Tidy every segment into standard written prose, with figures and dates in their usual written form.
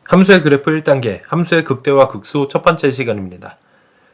함수의 그래프 1단계, 함수의 극대와 극소 첫 번째 시간입니다.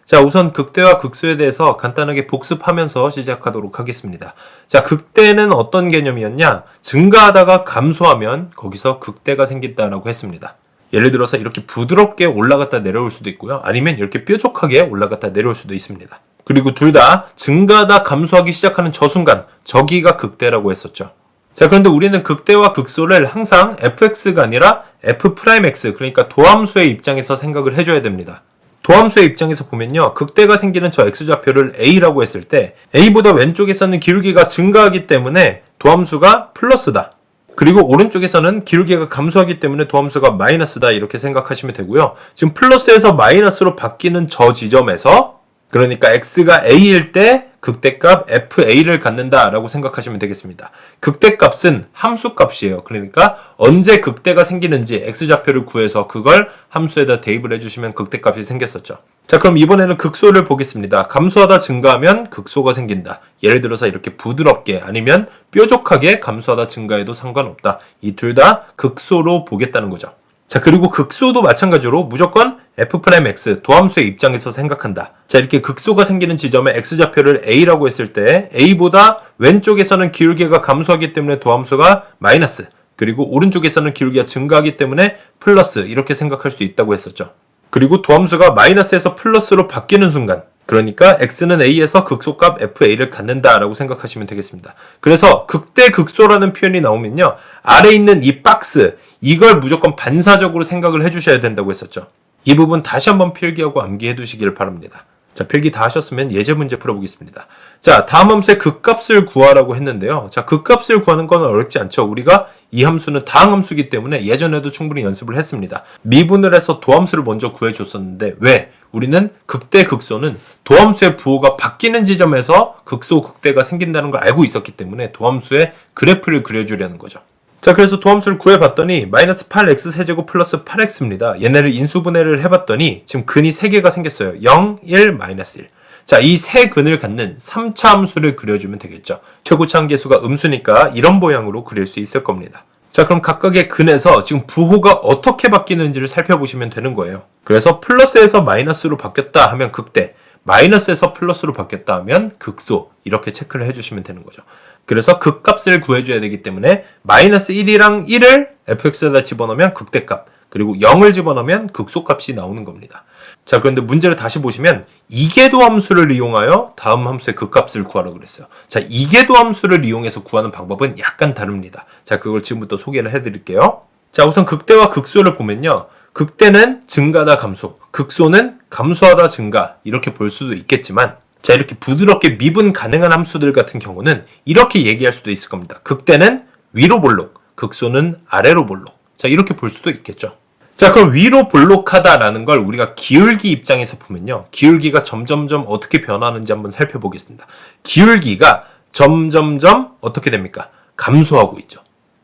자, 우선 극대와 극소에 대해서 간단하게 복습하면서 시작하도록 하겠습니다. 자, 극대는 어떤 개념이었냐? 증가하다가 감소하면 거기서 극대가 생긴다라고 했습니다. 예를 들어서 이렇게 부드럽게 올라갔다 내려올 수도 있고요. 아니면 이렇게 뾰족하게 올라갔다 내려올 수도 있습니다. 그리고 둘 다 증가하다 감소하기 시작하는 저 순간, 저기가 극대라고 했었죠. 자, 그런데 우리는 극대와 극소를 항상 fx가 아니라 f'x, 그러니까 도함수의 입장에서 생각을 해줘야 됩니다. 도함수의 입장에서 보면요, 극대가 생기는 저 x좌표를 a라고 했을 때 a보다 왼쪽에서는 기울기가 증가하기 때문에 도함수가 플러스다. 그리고 오른쪽에서는 기울기가 감소하기 때문에 도함수가 마이너스다, 이렇게 생각하시면 되고요. 지금 플러스에서 마이너스로 바뀌는 저 지점에서, 그러니까 x가 a일 때 극대값 fa를 갖는다라고 생각하시면 되겠습니다. 극대값은 함수값이에요. 그러니까 언제 극대가 생기는지 x좌표를 구해서 그걸 함수에다 대입을 해주시면 극대값이 생겼었죠. 자, 그럼 이번에는 극소를 보겠습니다. 감소하다 증가하면 극소가 생긴다. 예를 들어서 이렇게 부드럽게 아니면 뾰족하게 감소하다 증가해도 상관없다. 이 둘 다 극소로 보겠다는 거죠. 자, 그리고 극소도 마찬가지로 무조건 f'x, 도함수의 입장에서 생각한다. 자, 이렇게 극소가 생기는 지점에 x좌표를 a라고 했을 때 a보다 왼쪽에서는 기울기가 감소하기 때문에 도함수가 마이너스, 그리고 오른쪽에서는 기울기가 증가하기 때문에 플러스, 이렇게 생각할 수 있다고 했었죠. 그리고 도함수가 마이너스에서 플러스로 바뀌는 순간, 그러니까 x는 a에서 극소값 fa를 갖는다라고 생각하시면 되겠습니다. 그래서 극대 극소라는 표현이 나오면요, 아래 있는 이 박스, 이걸 무조건 반사적으로 생각을 해주셔야 된다고 했었죠. 이 부분 다시 한번 필기하고 암기해 두시길 바랍니다. 자, 필기 다 하셨으면 예제 문제 풀어보겠습니다. 자, 다음 함수의 극값을 구하라고 했는데요. 자, 극값을 구하는 건 어렵지 않죠. 우리가 이 함수는 다항함수이기 때문에 예전에도 충분히 연습을 했습니다. 미분을 해서 도함수를 먼저 구해줬었는데, 왜? 우리는 극대 극소는 도함수의 부호가 바뀌는 지점에서 극소 극대가 생긴다는 걸 알고 있었기 때문에 도함수의 그래프를 그려주려는 거죠. 자, 그래서 도함수를 구해봤더니 마이너스 8x 세제곱 플러스 8x입니다. 얘네를 인수분해를 해봤더니 지금 근이 3개가 생겼어요. 0, 1, 마이너스 1. 자, 이 세 근을 갖는 3차 함수를 그려주면 되겠죠. 최고차 한계수가 음수니까 이런 모양으로 그릴 수 있을 겁니다. 자, 그럼 각각의 근에서 지금 부호가 어떻게 바뀌는지를 살펴보시면 되는 거예요. 그래서 플러스에서 마이너스로 바뀌었다 하면 극대, 마이너스에서 플러스로 바뀌었다 하면 극소, 이렇게 체크를 해주시면 되는 거죠. 그래서 극값을 구해줘야 되기 때문에 마이너스 1이랑 1을 fx에다 집어넣으면 극대값, 그리고 0을 집어넣으면 극소값이 나오는 겁니다. 자, 그런데 문제를 다시 보시면 이계도 함수를 이용하여 다음 함수의 극값을 구하라고 그랬어요. 자, 이계도 함수를 이용해서 구하는 방법은 약간 다릅니다. 자, 그걸 지금부터 소개를 해드릴게요. 자, 우선 극대와 극소를 보면요, 극대는 증가하다 감소, 극소는 감소하다 증가, 이렇게 볼 수도 있겠지만, 자, 이렇게 부드럽게 미분 가능한 함수들 같은 경우는 이렇게 얘기할 수도 있을 겁니다. 극대는 위로 볼록, 극소는 아래로 볼록. 자, 이렇게 볼 수도 있겠죠. 자, 그럼 위로 볼록하다라는 걸 우리가 기울기 입장에서 보면요, 기울기가 점점점 어떻게 변하는지 한번 살펴보겠습니다. 기울기가 점점점 어떻게 됩니까? 감소하고 있죠.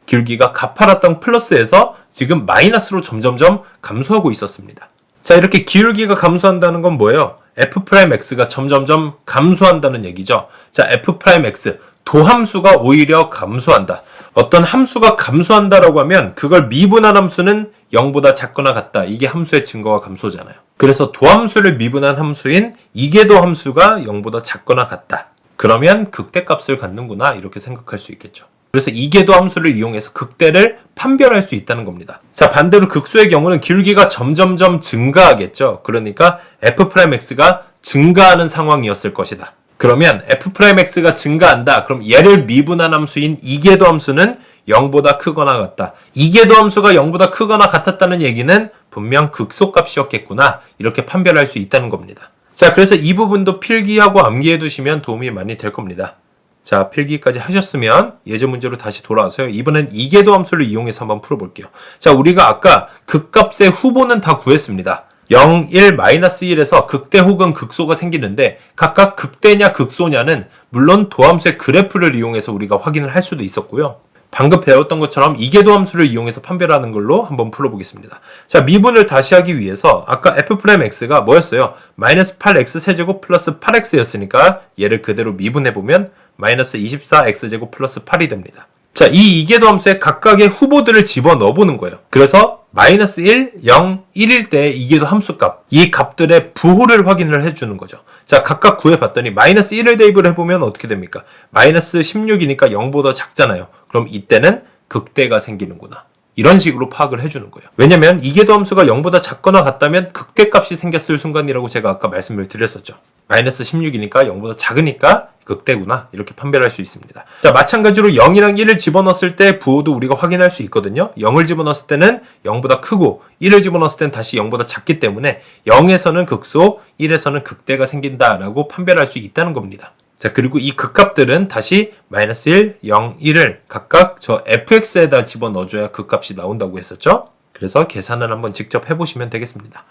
기울기가 가파랐던 플러스에서 지금 마이너스로 점점점 감소하고 있었습니다. 자, 이렇게 기울기가 감소한다는 건 뭐예요? f'x가 점점점 감소한다는 얘기죠. 자, f'x, 도함수가 오히려 감소한다. 어떤 함수가 감소한다라고 하면 그걸 미분한 함수는 0보다 작거나 같다. 이게 함수의 증거와 감소잖아요. 그래서 도함수를 미분한 함수인 이계도 함수가 0보다 작거나 같다. 그러면 극대값을 갖는구나, 이렇게 생각할 수 있겠죠. 그래서 이계도 함수를 이용해서 극대를 판별할 수 있다는 겁니다. 자, 반대로 극소의 경우는 기울기가 점점점 증가하겠죠. 그러니까 f'x가 증가하는 상황이었을 것이다. 그러면 f'x가 증가한다. 그럼 얘를 미분한 함수인 이계도 함수는 0보다 크거나 같다. 이계도 함수가 0보다 크거나 같았다는 얘기는 분명 극소값이었겠구나, 이렇게 판별할 수 있다는 겁니다. 자, 그래서 이 부분도 필기하고 암기해 두시면 도움이 많이 될 겁니다. 자, 필기까지 하셨으면 예제 문제로 다시 돌아와서요, 이번엔 이계도 함수를 이용해서 한번 풀어볼게요. 자, 우리가 아까 극값의 후보는 다 구했습니다. 0, 1, 마이너스 1에서 극대 혹은 극소가 생기는데 각각 극대냐 극소냐는 물론 도함수의 그래프를 이용해서 우리가 확인을 할 수도 있었고요. 방금 배웠던 것처럼 이계도 함수를 이용해서 판별하는 걸로 한번 풀어보겠습니다. 자, 미분을 다시 하기 위해서 아까 f'x가 뭐였어요? 마이너스 8x 세제곱 플러스 8x였으니까 얘를 그대로 미분해보면 마이너스 24x제곱 플러스 8이 됩니다. 자, 이 이계도 함수에 각각의 후보들을 집어넣어 보는 거예요. 그래서 마이너스 1, 0, 1일 때 이계도 함수값, 이 값들의 부호를 확인을 해주는 거죠. 자, 각각 구해봤더니 마이너스 1을 대입을 해보면 어떻게 됩니까? 마이너스 16이니까 0보다 작잖아요. 그럼 이때는 극대가 생기는구나. 이런 식으로 파악을 해주는 거예요. 왜냐면 이계도 함수가 0보다 작거나 같다면 극대값이 생겼을 순간이라고 제가 아까 말씀을 드렸었죠. 마이너스 16이니까 0보다 작으니까 극대구나, 이렇게 판별할 수 있습니다. 자, 마찬가지로 0이랑 1을 집어넣었을 때 부호도 우리가 확인할 수 있거든요. 0을 집어넣었을 때는 0보다 크고 1을 집어넣었을 때는 다시 0보다 작기 때문에 0에서는 극소, 1에서는 극대가 생긴다라고 판별할 수 있다는 겁니다. 자, 그리고 이 극값들은 다시 마이너스 1, 0, 1을 각각 저 fx에다 집어넣어줘야 극값이 나온다고 했었죠. 그래서 계산을 한번 직접 해보시면 되겠습니다.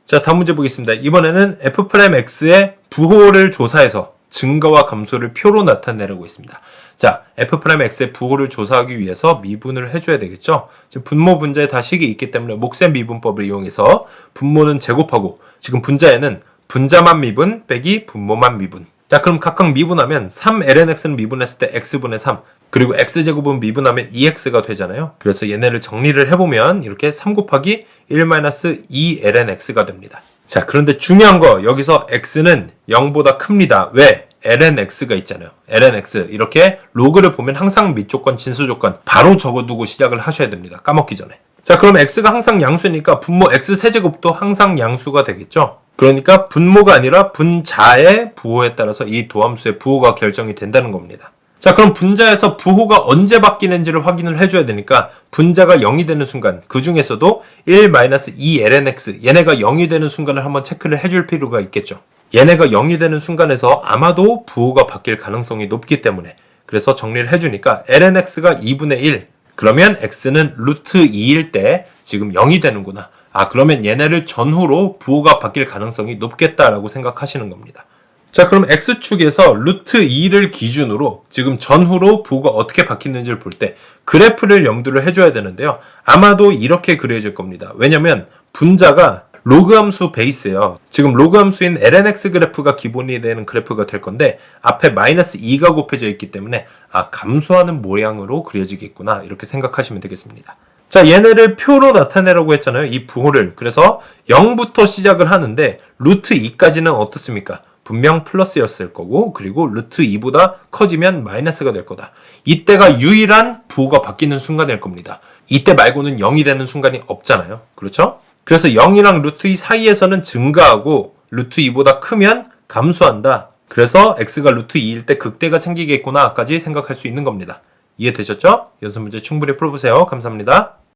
자, 다음 문제 보겠습니다. 이번에는 f'x의 부호를 조사해서 증가와 감소를 표로 나타내라고 했습니다. 자, f'x의 부호를 조사하기 위해서 미분을 해줘야 되겠죠. 지금 분모 분자에 다 식이 있기 때문에 몫의 미분법을 이용해서 분모는 제곱하고, 지금 분자에는 분자만 미분 빼기 분모만 미분. 자, 그럼 각각 미분하면 3lnx는 미분했을 때 x분의 3, 그리고 x제곱은 미분하면 2x가 되잖아요. 그래서 얘네를 정리를 해보면 이렇게 3 곱하기 1-2lnx가 됩니다. 자, 그런데 중요한 거, 여기서 x는 0보다 큽니다. 왜? lnx가 있잖아요. lnx, 이렇게 로그를 보면 항상 밑조건, 진수조건 바로 적어두고 시작을 하셔야 됩니다. 까먹기 전에. 자, 그럼 x가 항상 양수니까 분모 x세제곱도 항상 양수가 되겠죠. 그러니까 분모가 아니라 분자의 부호에 따라서 이 도함수의 부호가 결정이 된다는 겁니다. 자, 그럼 분자에서 부호가 언제 바뀌는지를 확인을 해줘야 되니까 분자가 0이 되는 순간, 그 중에서도 1-2lnx, 얘네가 0이 되는 순간을 한번 체크를 해줄 필요가 있겠죠. 얘네가 0이 되는 순간에서 아마도 부호가 바뀔 가능성이 높기 때문에, 그래서 정리를 해주니까 lnx가 2분의 1, 그러면 x는 루트 2일 때 지금 0이 되는구나. 아, 그러면 얘네를 전후로 부호가 바뀔 가능성이 높겠다라고 생각하시는 겁니다. 자, 그럼 x축에서 루트 2를 기준으로 지금 전후로 부호가 어떻게 바뀌는지를 볼 때 그래프를 염두를 해줘야 되는데요. 아마도 이렇게 그려질 겁니다. 왜냐면 분자가 로그 함수 베이스예요. 지금 로그 함수인 lnx 그래프가 기본이 되는 그래프가 될 건데 앞에 마이너스 2가 곱해져 있기 때문에 아, 감소하는 모양으로 그려지겠구나, 이렇게 생각하시면 되겠습니다. 자, 얘네를 표로 나타내라고 했잖아요. 이 부호를. 그래서 0부터 시작을 하는데 루트 2까지는 어떻습니까? 분명 플러스였을 거고, 그리고 루트 2보다 커지면 마이너스가 될 거다. 이때가 유일한 부호가 바뀌는 순간일 겁니다. 이때 말고는 0이 되는 순간이 없잖아요. 그렇죠? 그래서 0이랑 루트 2 사이에서는 증가하고 루트 2보다 크면 감소한다. 그래서 x가 루트 2일 때 극대가 생기겠구나 까지 생각할 수 있는 겁니다. 이해되셨죠? 연습 문제 충분히 풀어보세요. 감사합니다.